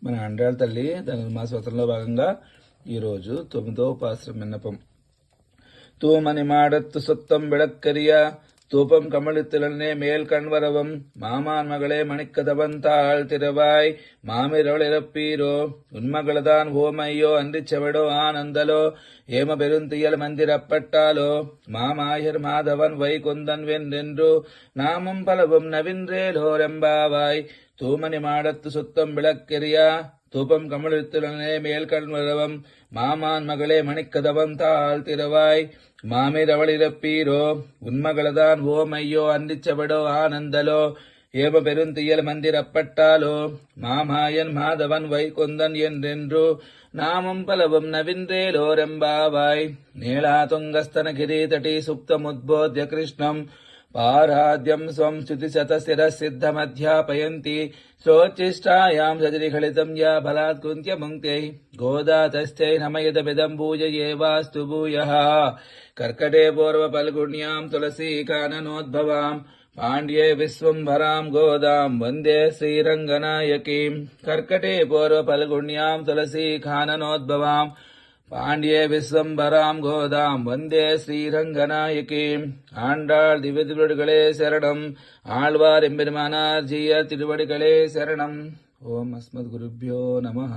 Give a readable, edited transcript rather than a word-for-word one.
మన అండ్రాల తల్లి ధనుర్మాస వ్రతంలో భాగంగా ఈరోజు 9వ పాశ్రం విన్నపం. தூமணி மாடத்து சுத்தம் விளக்கரிய தூபம் கமலித்திலனே மேல் கண்வரவம் மாமான் மகளே மணிக்கதவந்தாள் திரவாய் மாமிரவளிரப்பீரோ உண்மகளதான் ஓமையோ அன்றிச்செவடோ ஆனந்தலோ ஏம பெருந்தியல் மந்திரப்பட்டாலோ மாமாயர் மாதவன் வைகுந்தன் வென்றென்று நாமும் பலவும் நவின்றேலோரெம்பாவாய் தூமணி மாடத்து சுத்தம் விளக்கெரியா தூபம் கமலித்திலனே மேல் கண்வரவம் மாமான் மகளே மணிக்கதவந்தாள் திரவாய் மாமிரவளிரப்பீரோ உண்மகளதான் ஓமையோ அன்றிச்செவடோ ஆனந்தலோ ஏம பெருந்தியல் மந்திரப்பட்டாலோ மாமாயன் மாதவன் வைகுந்தன் என்றென்று நாமும் பலவும் நவின்றேலோரெம்பாவாய் நீளா துங்கஸ்தன கிரீதட்டி சுப்தமுத்போத்ய கிருஷ்ணம் पाराद्यं स्वं स्तुतिशतशिरसिद्धमध्यापयन्ति श्रोच्चिष्टायां सजरिघलितं या बलात् कुन्त्यमुङ्क्त्यै गोदा तस्थ्यै नमयदमिदं भूययेवास्तु भूयः कर्कटे पूर्वफल्गुण्यां तुलसीकाननोद्भवां पाण्ड्ये विश्वम्भरां गोदां वन्दे श्रीरङ्गनायकीं कर्कटे पूर्वफल्गुण्यां तुलसीकाननोद्भवां பாண்டியே விஸ்வம்பராம் கோதாம் வந்தே ஸ்ரீரங்கநாயகீம். ஆண்டாள் திவ்ய திருவடிகளே சரணம். ஆழ்வார் எம்பெருமானார் ஜீயர் திருவடிகளே சரணம். ஓம் அஸ்மத் குருப்யோ நமஹ.